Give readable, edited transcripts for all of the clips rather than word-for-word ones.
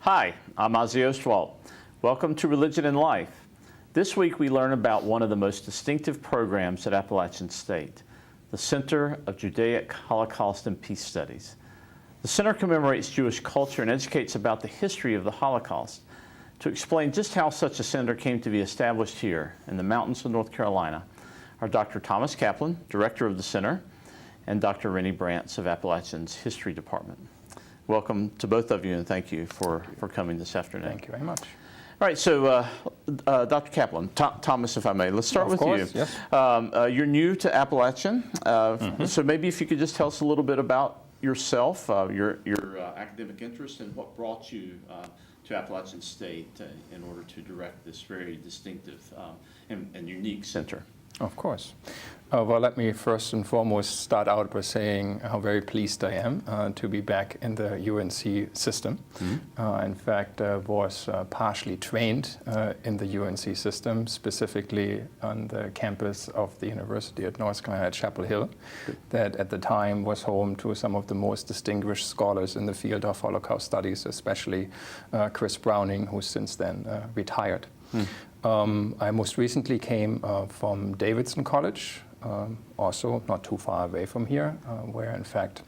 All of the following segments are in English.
Hi, I'm Ozzie Ostwalt. Welcome to Religion and Life. This week we learn about one of the most distinctive programs at Appalachian State, the Center of Judaic, Holocaust, and Peace Studies. The center commemorates Jewish culture and educates about the history of the Holocaust. To explain just how such a center came to be established here in the mountains of North Carolina are Dr. Thomas Kaplan, director of the center, and Dr. Rennie Brantz of Appalachian's History Department. Welcome to both of you, and thank you for coming this afternoon. Thank you very much. All right, so Dr. Kaplan, Thomas, if I may, let's start with you. Yes. You're new to Appalachian, so maybe if you could just tell us a little bit about yourself, your academic interest, and what brought you to Appalachian State in order to direct this very distinctive and unique center. Of course. Well, let me first and foremost start out by saying how very pleased I am to be back in the UNC system. In fact, I was partially trained in the UNC system, specifically on the campus of the University at North Carolina at Chapel Hill, that at the time was home to some of the most distinguished scholars in the field of Holocaust studies, especially Chris Browning, who since then retired. I most recently came from Davidson College, also not too far away from here, where in fact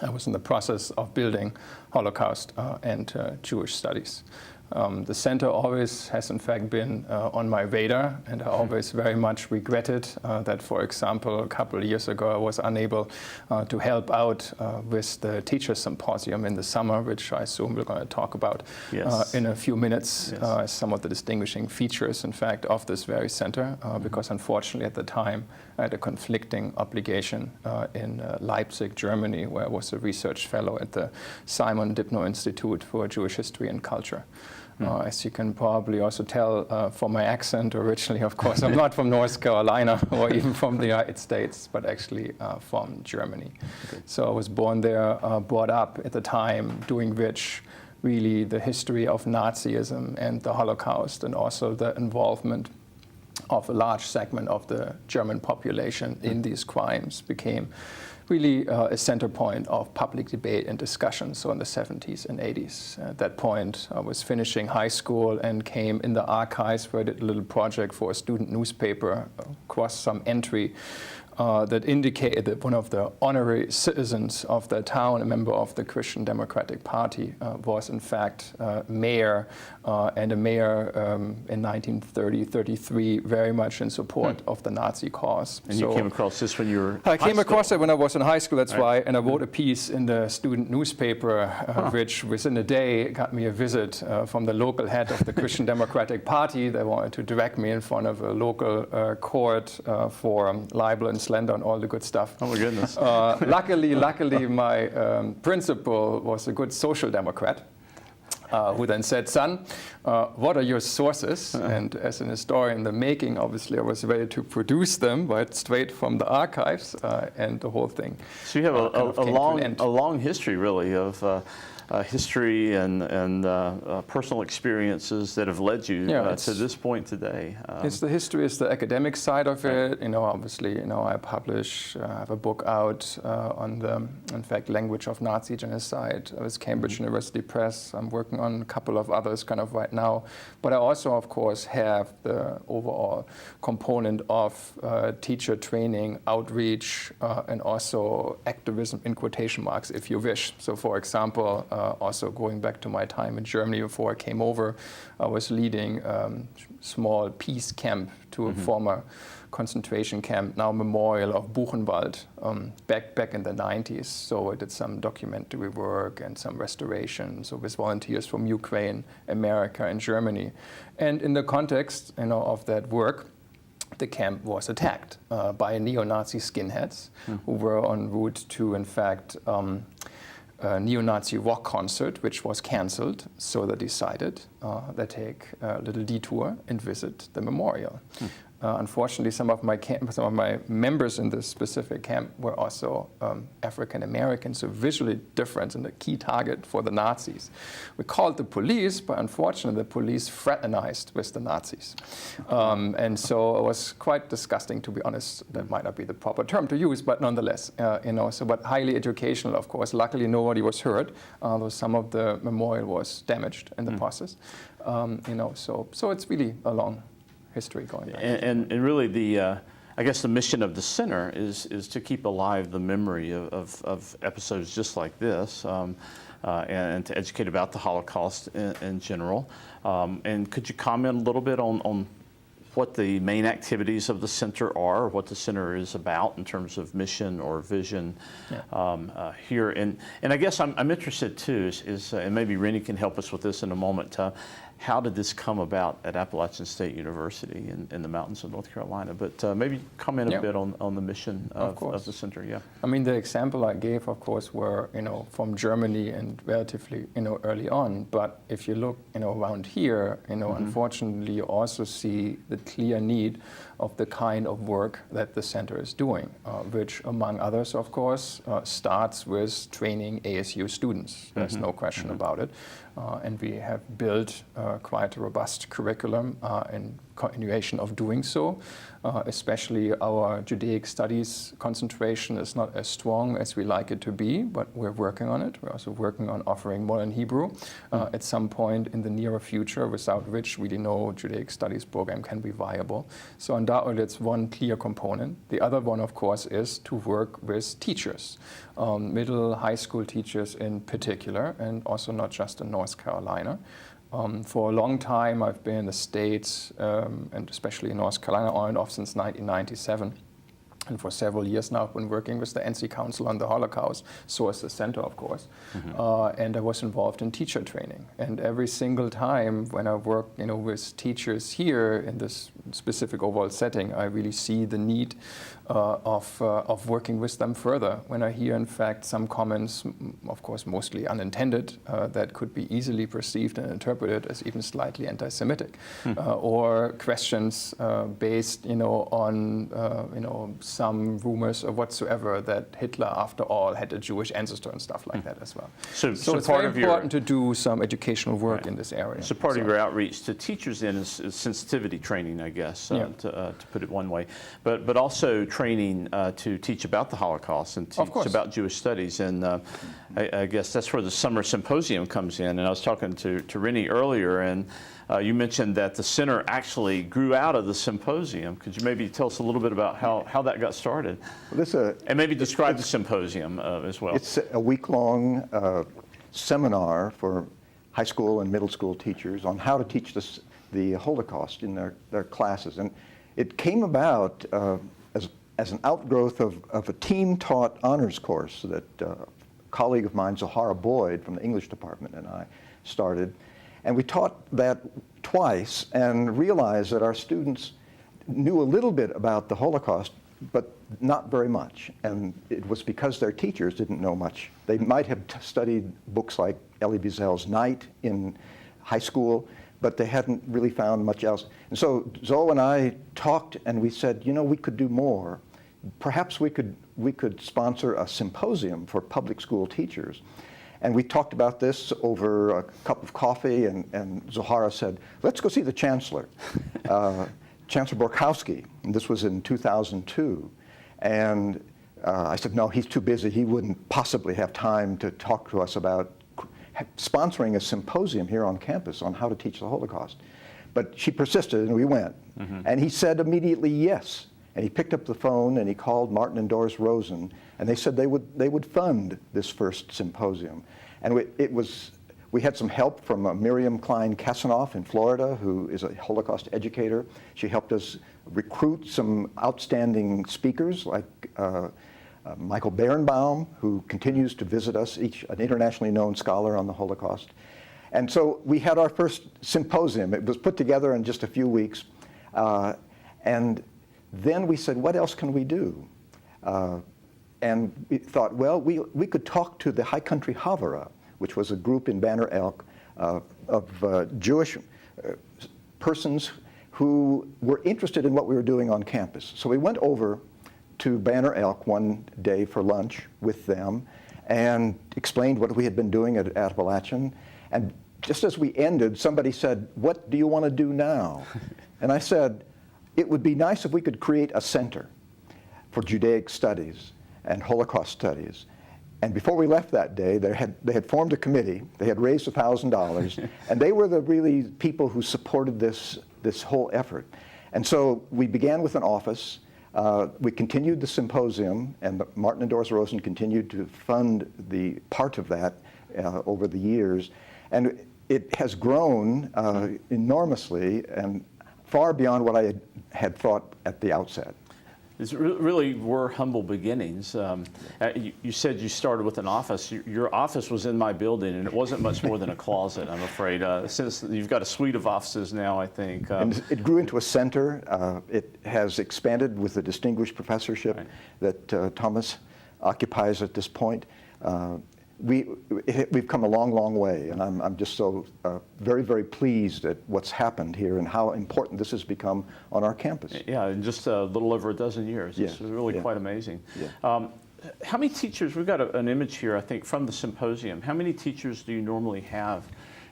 I was in the process of building Holocaust and Jewish studies. The center always has in fact been on my radar, and I always very much regretted that, for example, a couple of years ago I was unable to help out with the Teachers Symposium in the summer, which I assume we're going to talk about in a few minutes, some of the distinguishing features in fact of this very center, because unfortunately at the time I had a conflicting obligation in Leipzig, Germany, where I was a research fellow at the Simon Dibno Institute for Jewish History and Culture. As you can probably also tell from my accent, originally, of course, I'm not from North Carolina or even from the United States, but actually from Germany. Okay. So I was born there, brought up at the time, doing which really the history of Nazism and the Holocaust, and also the involvement of a large segment of the German population in these crimes became really a center point of public debate and discussion, so in the 70s and 80s. At that point, I was finishing high school and came in the archives where I did a little project for a student newspaper, across some entry that indicated that one of the honorary citizens of the town, a member of the Christian Democratic Party, was in fact mayor, and a mayor in 1930-33, very much in support of the Nazi cause. And so you came across this when you were I came across it when I was in high school, that's why, and I wrote a piece in the student newspaper, which within a day got me a visit from the local head of the Christian Democratic Party. They wanted to direct me in front of a local court for libel and slander and all the good stuff. Oh my goodness. Luckily, my principal was a good social democrat, who then said, son, what are your sources? And as an historian in the making, obviously, I was ready to produce them, but straight from the archives and the whole thing. So you have a long history, really, of history and personal experiences that have led you to this point today. It's the history, is the academic side of it. Obviously, I publish, have a book out on the, in fact, language of Nazi genocide with Cambridge University Press. I'm working on a couple of others kind of right now. But I also, of course, have the overall component of teacher training, outreach, and also activism in quotation marks, if you wish. So, for example, also going back to my time in Germany before I came over, I was leading a small peace camp to a former concentration camp, now memorial of Buchenwald, back in the 90s. So I did some documentary work and some restoration, so with volunteers from Ukraine, America, and Germany. And in the context of that work, the camp was attacked by neo-Nazi skinheads who were en route to, in fact, a neo-Nazi rock concert, which was cancelled. So they decided they take a little detour and visit the memorial. Unfortunately, some of my members in this specific camp were also African American, so visually different and a key target for the Nazis. We called the police, but unfortunately, the police fraternized with the Nazis, and so it was quite disgusting, to be honest. That might not be the proper term to use, but nonetheless, but highly educational, of course. Luckily, nobody was hurt, though some of the memorial was damaged in the process. So it's really a long history going back. And really I guess the mission of the center is to keep alive the memory of episodes just like this, and to educate about the Holocaust in general. And could you comment a little bit on what the main activities of the center are, what the center is about in terms of mission or vision here? And I guess I'm interested too, and maybe Rennie can help us with this in a moment, how did this come about at Appalachian State University in the mountains of North Carolina? But maybe comment a bit on the mission of the center. Yeah. I mean, the example I gave, of course, were from Germany and relatively early on. But if you look around here, unfortunately, you also see the clear need of the kind of work that the center is doing, which, among others, of course, starts with training ASU students. There's no question about it. And we have built quite a robust curriculum in continuation of doing so. Especially our Judaic studies concentration is not as strong as we like it to be, but we're working on it. We're also working on offering modern Hebrew at some point in the nearer future, without which really no Judaic studies program can be viable. So undoubtedly it's one clear component. The other one, of course, is to work with teachers, middle, high school teachers in particular, and also not just in North Carolina. For a long time, I've been in the States, and especially in North Carolina, on and off since 1997. And for several years now, I've been working with the NC Council on the Holocaust, so as the center, of course. And I was involved in teacher training. And every single time when I work, with teachers here in this specific overall setting, I really see the need of working with them further. When I hear, in fact, some comments, of course, mostly unintended, that could be easily perceived and interpreted as even slightly anti-Semitic, or questions based, on, some rumors or whatsoever that Hitler, after all, had a Jewish ancestor and stuff like that as well. So it's very important to do some educational work in this area. So part of your outreach to teachers then is sensitivity training, I guess, to put it one way, but also training to teach about the Holocaust and teach about Jewish studies. And I guess that's where the summer symposium comes in. And I was talking to Rennie earlier, and you mentioned that the center actually grew out of the symposium. Could you maybe tell us a little bit about how that got started? Well, and maybe describe the symposium as well. It's a week-long seminar for high school and middle school teachers on how to teach the Holocaust in their classes. And it came about as an outgrowth of a team-taught honors course that a colleague of mine, Zahara Boyd, from the English department, and I started. And we taught that twice and realized that our students knew a little bit about the Holocaust, but not very much. And it was because their teachers didn't know much. They might have studied books like Elie Wiesel's Night in high school, but they hadn't really found much else. And so Zoe and I talked, and we said, we could do more. Perhaps we could sponsor a symposium for public school teachers. And we talked about this over a cup of coffee, and Zohara said, let's go see the Chancellor, Chancellor Borkowski. And this was in 2002. And I said, no, he's too busy. He wouldn't possibly have time to talk to us about sponsoring a symposium here on campus on how to teach the Holocaust. But she persisted, and we went. And he said immediately yes. And he picked up the phone, and he called Martin and Doris Rosen, and they said they would fund this first symposium. And we had some help from Miriam Klein-Kasanoff in Florida, who is a Holocaust educator. She helped us recruit some outstanding speakers like Michael Berenbaum, who continues to visit us, an internationally known scholar on the Holocaust. And so we had our first symposium. It was put together in just a few weeks. And then we said, what else can we do? And we thought, well, we could talk to the High Country Havara, which was a group in Banner Elk of Jewish persons who were interested in what we were doing on campus. So we went over to Banner Elk one day for lunch with them and explained what we had been doing at Appalachian. And just as we ended, somebody said, "What do you want to do now?" And I said, "It would be nice if we could create a center for Judaic studies and Holocaust studies." And before we left that day, they had formed a committee. They had raised $1,000, and they were the really people who supported this whole effort. And so we began with an office. We continued the symposium, and Martin and Doris Rosen continued to fund the part of that over the years. And it has grown enormously and far beyond what I had thought at the outset. It really were humble beginnings. You said you started with an office. Your office was in my building, and it wasn't much more than a closet, I'm afraid. Since you've got a suite of offices now, I think. And it grew into a center. It has expanded with the distinguished professorship that Thomas occupies at this point. We've come a long, long way, and I'm just so very, very pleased at what's happened here and how important this has become on our campus. Yeah, in just a little over a dozen years. Yes. It's really quite amazing. Yeah. How many teachers, we've got an image here, I think, from the symposium. How many teachers do you normally have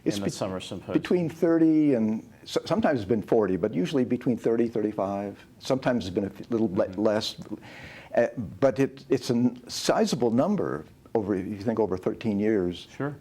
in the summer symposium? Between 30 and, sometimes it's been 40, but usually between 30, 35. Sometimes it's been a little less. But it's a sizable number. If you think over 13 years, sure.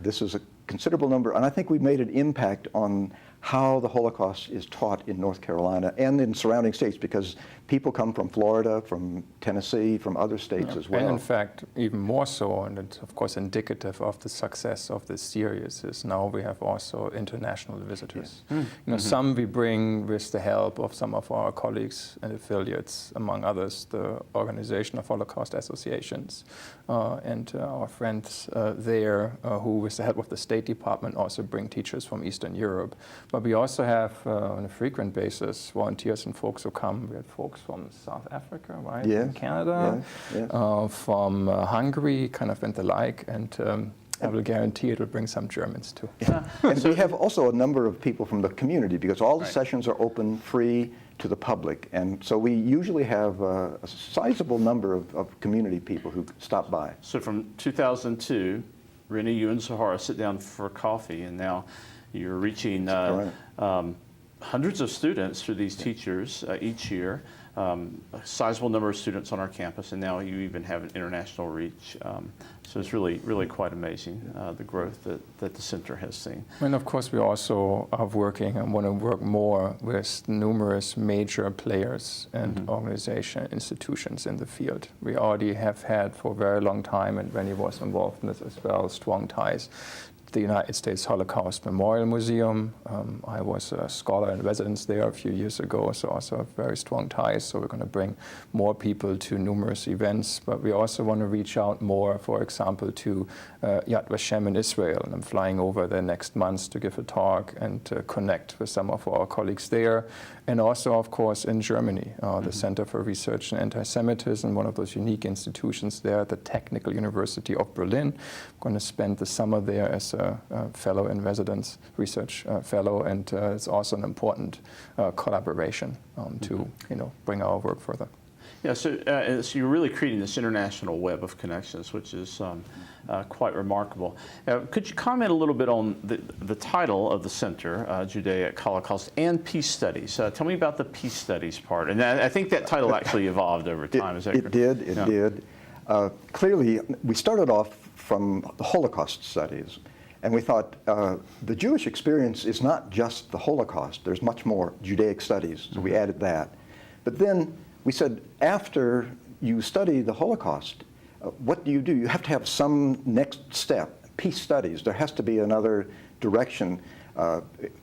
This is a considerable number, and I think we've made an impact on how the Holocaust is taught in North Carolina and in surrounding states, because people come from Florida, from Tennessee, from other states as well. And in fact, even more so, and it's of course indicative of the success of this series, is now we have also international visitors. Yes. Some we bring with the help of some of our colleagues and affiliates, among others, the Organization of Holocaust Associations, and our friends there, who with the help of the State Department also bring teachers from Eastern Europe. But we also have, on a frequent basis, volunteers and folks who come. We have folks from South Africa, right? Yeah. From Canada, from Hungary, kind of and the like. And I will guarantee it will bring some Germans too. Yeah. And we have also a number of people from the community, because all the sessions are open, free to the public. And so we usually have a sizable number of community people who stop by. So from 2002, Rennie, you and Sahara sit down for coffee, and now you're reaching hundreds of students through these teachers each year, a sizable number of students on our campus, and now you even have an international reach. So it's really, really quite amazing, the growth that the center has seen. And of course, we also are working and want to work more with numerous major players and organization institutions in the field. We already have had for a very long time, and Rennie was involved in this as well, strong ties. The United States Holocaust Memorial Museum. I was a scholar in residence there a few years ago, so also very strong ties. So we're going to bring more people to numerous events, but we also want to reach out more, for example, to Yad Vashem in Israel. And I'm flying over there next month to give a talk and to connect with some of our colleagues there. And also, of course, in Germany, the Center for Research in Anti-Semitism, one of those unique institutions there, the Technical University of Berlin. I'm going to spend the summer there as a fellow in residence, research fellow, and it's also an important collaboration to bring our work further. Yeah, so you're really creating this international web of connections, which is quite remarkable. Could you comment a little bit on the title of the center, Judaic, Holocaust, and Peace Studies? Tell me about the Peace Studies part. And I think that title actually evolved over time. Is that correct? It did. Clearly, we started off from the Holocaust Studies. And we thought the Jewish experience is not just the Holocaust. There's much more Judaic studies, so we added that. But then we said, after you study the Holocaust, what do? You have to have some next step, peace studies. There has to be another direction.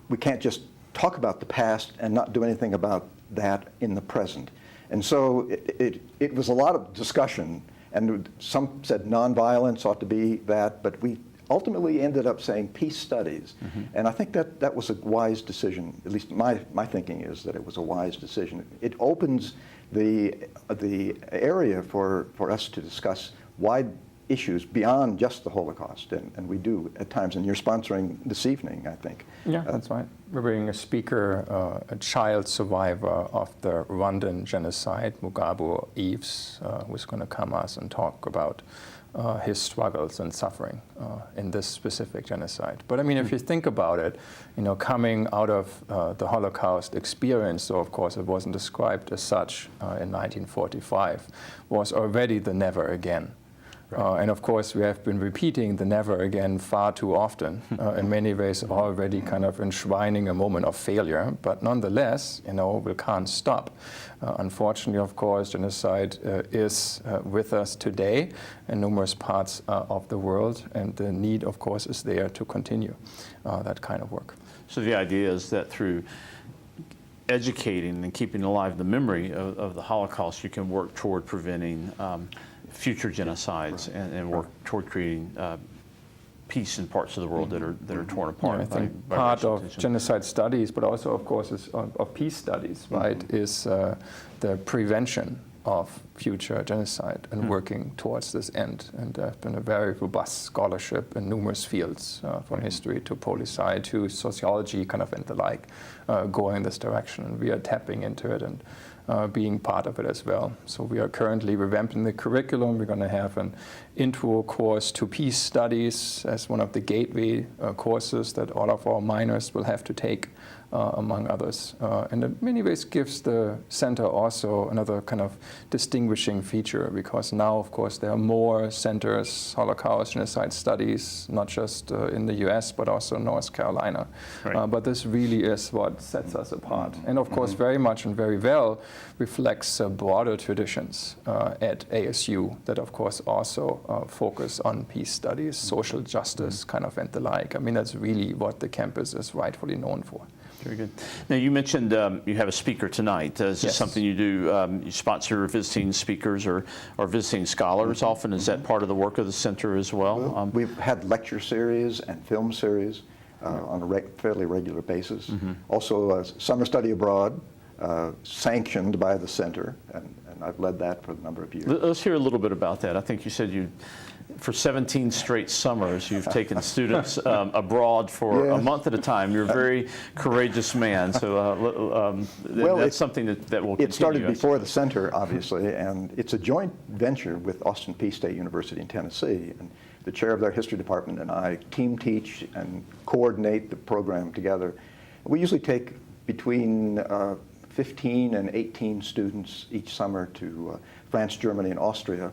We can't just talk about the past and not do anything about that in the present. And so it was a lot of discussion, and some said nonviolence ought to be that, but we ultimately ended up saying peace studies. And I think that was a wise decision. At least my thinking is that it was a wise decision. It opens the area for us to discuss wide issues beyond just the Holocaust, and we do at times, and you're sponsoring this evening, I think. Yeah, that's right. We're bringing a speaker, a child survivor of the Rwandan genocide, Mugabo Eves, who's going to come us and talk about his struggles and suffering in this specific genocide. But I mean, if you think about it, coming out of the Holocaust experience, so of course it wasn't described as such in 1945, was already the never again. Right. And of course, we have been repeating the never again far too often, in many ways already kind of enshrining a moment of failure. But nonetheless, we can't stop. Unfortunately, of course, genocide is with us today in numerous parts of the world. And the need, of course, is there to continue that kind of work. So the idea is that through educating and keeping alive the memory of the Holocaust, you can work toward preventing future genocides, right, and work toward creating peace in parts of the world that are torn apart. Yeah, I think part of genocide studies, but also, of course, of peace studies, right, is the prevention of future genocide and working towards this end. And there's been a very robust scholarship in numerous fields, from history to policy to sociology, kind of, and the like, going in this direction. And we are tapping into it and being part of it as well. So we are currently revamping the curriculum. We're going to have an intro course to peace studies as one of the gateway courses that all of our minors will have to take, among others. And in many ways gives the center also another kind of distinguishing feature, because now, of course, there are more centers, Holocaust, genocide studies, not just in the US, but also North Carolina. Right. But this really is what sets us apart. And of course, very much and very well reflects broader traditions at ASU that, of course, also focus on peace studies, social justice, kind of, and the like. I mean, that's really what the campus is rightfully known for. Very good. Now, you mentioned you have a speaker tonight. Is this something you do? You sponsor visiting speakers or visiting scholars often? Is that part of the work of the center as well? We've had lecture series and film series on a fairly regular basis. Also, summer study abroad, sanctioned by the center, and I've led that for a number of years. Let's hear a little bit about that. I think you said for 17 straight summers, you've taken students abroad for a month at a time. You're a very courageous man. So that's something that will continue. It started before the center, obviously, and it's a joint venture with Austin Peay State University in Tennessee. And the chair of their history department and I team teach and coordinate the program together. We usually take between 15 and 18 students each summer to France, Germany, and Austria.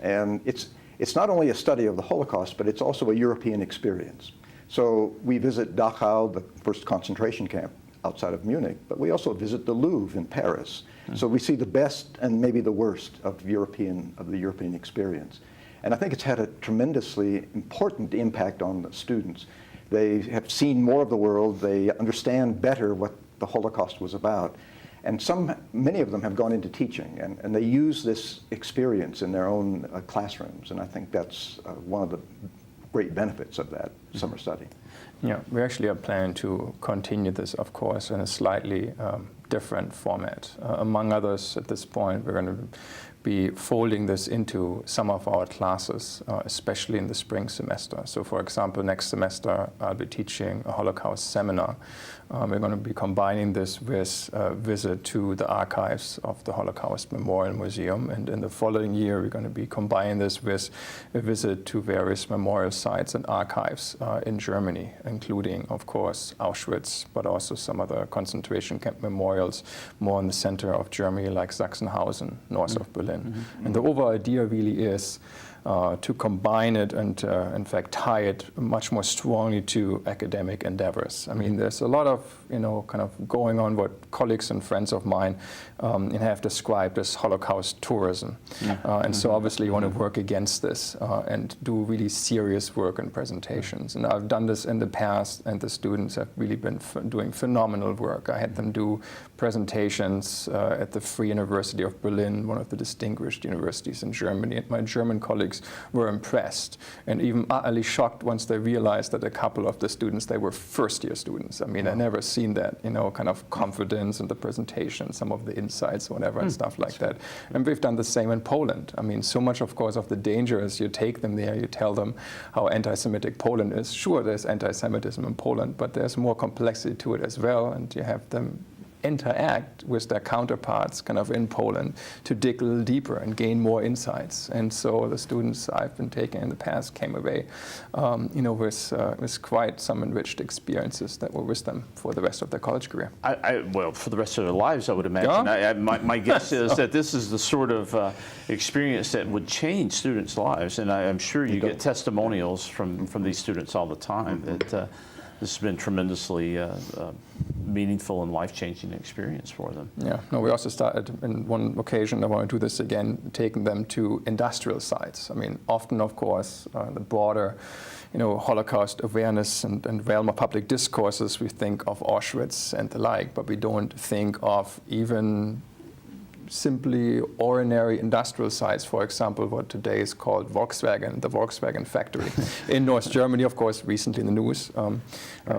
And it's not only a study of the Holocaust, but it's also a European experience. So we visit Dachau, the first concentration camp outside of Munich, but we also visit the Louvre in Paris. So we see the best and maybe the worst of the European experience. And I think it's had a tremendously important impact on the students. They have seen more of the world. They understand better what the Holocaust was about. And many of them have gone into teaching, and they use this experience in their own classrooms. And I think that's one of the great benefits of that summer study. Yeah, we actually are planning to continue this, of course, in a slightly different format. Among others, at this point, we're going to be folding this into some of our classes, especially in the spring semester. So, for example, next semester, I'll be teaching a Holocaust seminar. We're going to be combining this with a visit to the archives of the Holocaust Memorial Museum. And in the following year, we're going to be combining this with a visit to various memorial sites and archives in Germany, including, of course, Auschwitz, but also some other concentration camp memorials more in the center of Germany, like Sachsenhausen, north of Berlin. And the overall idea really is to combine it and, in fact, tie it much more strongly to academic endeavors. I mean, there's a lot of, kind of going on what colleagues and friends of mine have described as Holocaust tourism. And so obviously you want to work against this and do really serious work and presentations. And I've done this in the past, and the students have really been doing phenomenal work. I had them do presentations at the Free University of Berlin, one of the distinguished universities in Germany, and my German colleagues colleagues were impressed and even utterly shocked once they realized that a couple of the students, they were first-year students. I mean, I never seen that, you know, kind of confidence in the presentation, some of the insights, whatever, and stuff like that. And we've done the same in Poland. I mean, so much, of course, of the danger is you take them there, you tell them how anti-Semitic Poland is. Sure, there's anti-Semitism in Poland, but there's more complexity to it as well, and you have them interact with their counterparts kind of in Poland to dig a little deeper and gain more insights. And so the students I've been taking in the past came away, you know, with quite some enriched experiences that were with them for the rest of their college career. Well, for the rest of their lives, I would imagine. Yeah. My guess is that this is the sort of experience that would change students' lives, and I'm sure you get testimonials from these students all the time that this has been tremendously meaningful and life-changing experience for them. Yeah, no, we also started in one occasion, I want to do this again, taking them to industrial sites. I mean, often, of course, the broader, you know, Holocaust awareness and realm of public discourses, we think of Auschwitz and the like, but we don't think of even simply ordinary industrial sites, for example, what today is called Volkswagen, the Volkswagen factory in North Germany, of course, recently in the news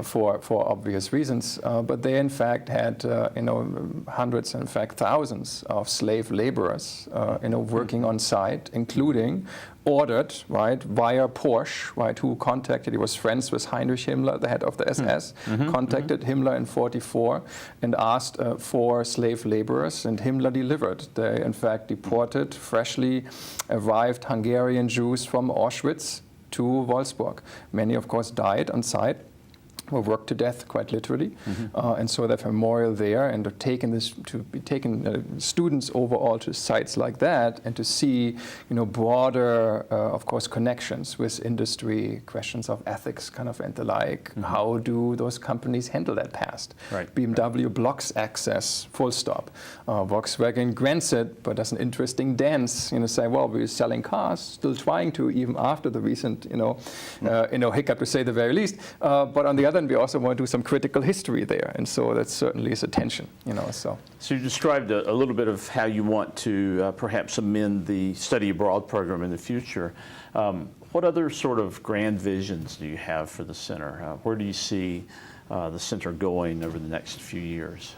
for obvious reasons. But they, in fact, had you know, hundreds, in fact, thousands of slave laborers, you know, working on site, including ordered, right, via Porsche, right, who contacted, he was friends with Heinrich Himmler, the head of the SS, contacted Himmler in '44 and asked for slave laborers, and Himmler delivered. They, in fact, deported freshly arrived Hungarian Jews from Auschwitz to Wolfsburg. Many, of course, died on site, were worked to death, quite literally, and so they have a memorial there, and to be taking students overall to sites like that, and to see, you know, broader, of course, connections with industry, questions of ethics, kind of, and the like. How do those companies handle that past? Right. BMW blocks access, full stop. Volkswagen grants it, but does an interesting dance, you know, say, well, we're selling cars, still trying to, even after the recent, you know, hiccup, to say the very least. But on the other hand, we also want to do some critical history there, and so that certainly is a tension, you know. So you described a little bit of how you want to perhaps amend the study abroad program in the future. What other sort of grand visions do you have for the center? Where do you see the center going over the next few years?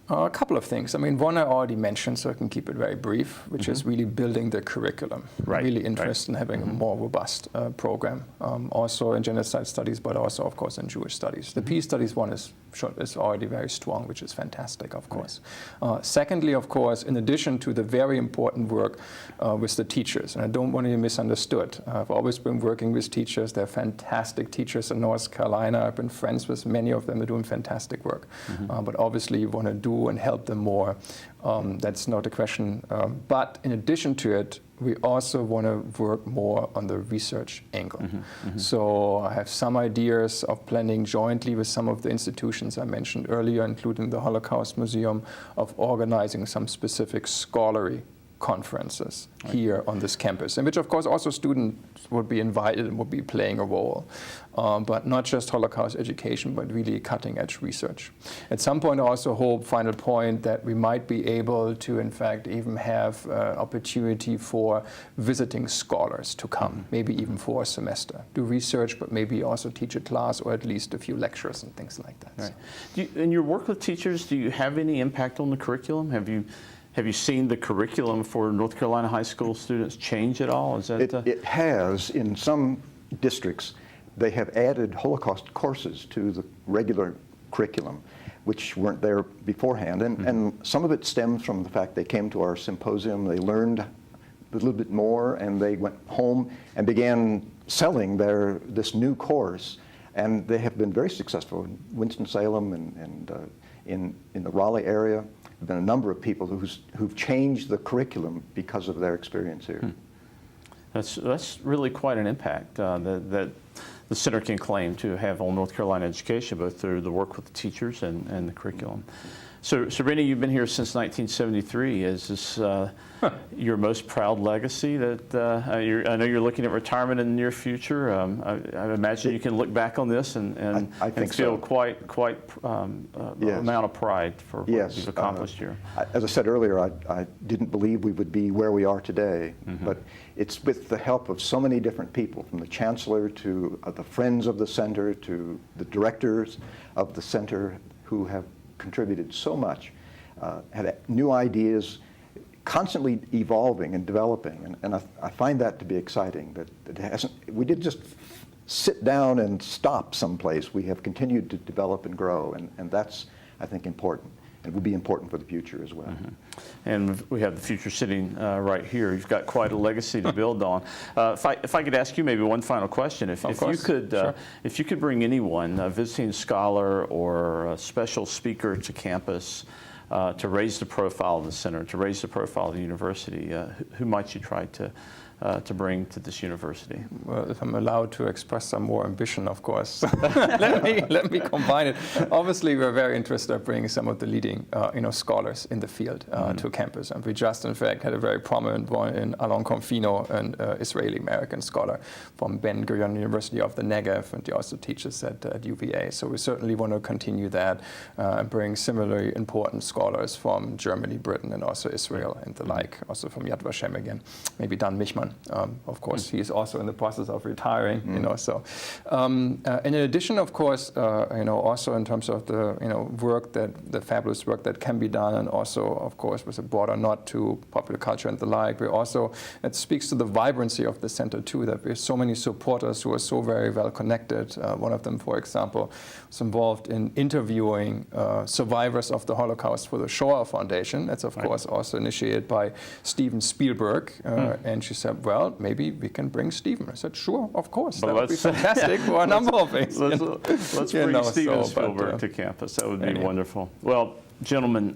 A couple of things. I mean, one I already mentioned, so I can keep it very brief, which is really building the curriculum. Right. Really interested in having a more robust program, also in genocide studies, but also, of course, in Jewish studies. The peace studies one is already very strong, which is fantastic, of course. Secondly, of course, in addition to the very important work with the teachers, and I don't want to be misunderstood, I've always been working with teachers. They're fantastic teachers in North Carolina. I've been friends with many of them. They're doing fantastic work. But obviously, you want to do and help them more. That's not a question. But in addition to it, we also want to work more on the research angle. So I have some ideas of planning jointly with some of the institutions I mentioned earlier, including the Holocaust Museum, of organizing some specific scholarly conferences here on this campus, in which, of course, also students would be invited and would be playing a role. But not just Holocaust education, but really cutting-edge research. At some point, I also hope, final point, that we might be able to, in fact, even have opportunity for visiting scholars to come, maybe even for a semester. Do research, but maybe also teach a class, or at least a few lectures and things like that. Right. So. In your work with teachers, do you have any impact on the curriculum? Have you seen the curriculum for North Carolina high school students change at all? Is that it has. In some districts, they have added Holocaust courses to the regular curriculum, which weren't there beforehand. And some of it stems from the fact they came to our symposium, they learned a little bit more, and they went home and began selling this new course. And they have been very successful in Winston-Salem and in the Raleigh area. There have been a number of people who've changed the curriculum because of their experience here. That's really quite an impact that the center can claim to have on North Carolina education, both through the work with the teachers and the curriculum. So Rennie, you've been here since 1973. Is this your most proud legacy? That I know you're looking at retirement in the near future. I imagine you can look back on this and I think feel so. quite Yes. amount of pride for what Yes, you've accomplished here. As I said earlier, I didn't believe we would be where we are today, but it's with the help of so many different people, from the chancellor to the friends of the center to the directors of the center who have contributed so much, had new ideas, constantly evolving and developing, and I find that to be exciting. That it hasn't. We didn't just sit down and stop someplace. We have continued to develop and grow, and that's, I think, important, and will be important for the future as well. And we have the future sitting right here. You've got quite a legacy to build on. If I could ask you maybe one final question, if you could bring anyone, a visiting scholar or a special speaker to campus to raise the profile of the center, to raise the profile of the university, who might you try to bring to this university? Well, if I'm allowed to express some more ambition, of course, let me combine it. Obviously, we're very interested in bringing some of the leading, scholars in the field to campus, and we just, in fact, had a very prominent one in Alon Confino, an Israeli-American scholar from Ben Gurion University of the Negev, and he also teaches at UVA. So we certainly want to continue that and bring similarly important scholars from Germany, Britain, and also Israel and the like, also from Yad Vashem again, maybe Dan Michman. Of course, he is also in the process of retiring. So, and in addition, of course, also in terms of the work the fabulous work that can be done, and also, of course, with a broader nod to popular culture and the like, it speaks to the vibrancy of the center too. That we have so many supporters who are so very well connected. One of them, for example, was involved in interviewing survivors of the Holocaust for the Shoah Foundation. That's of course also initiated by Steven Spielberg, and she said, well, maybe we can bring Stephen. I said, sure, of course. That would be fantastic for a number of things. Let's bring Steven Spielberg to campus. That would be wonderful. Well, gentlemen,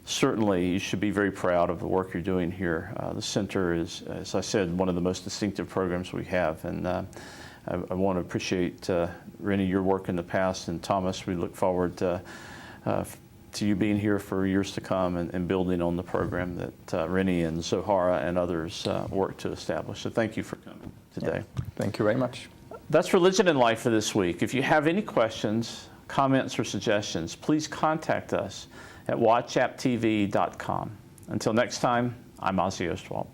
certainly you should be very proud of the work you're doing here. The center is, as I said, one of the most distinctive programs we have. And I want to appreciate, Rennie, your work in the past. And Thomas, we look forward to you being here for years to come and building on the program that Rennie and Zohara and others work to establish. So thank you for coming today. Yeah. Thank you very much. That's Religion and Life for this week. If you have any questions, comments, or suggestions, please contact us at watchapptv.com. Until next time, I'm Ozzie Ostwalt.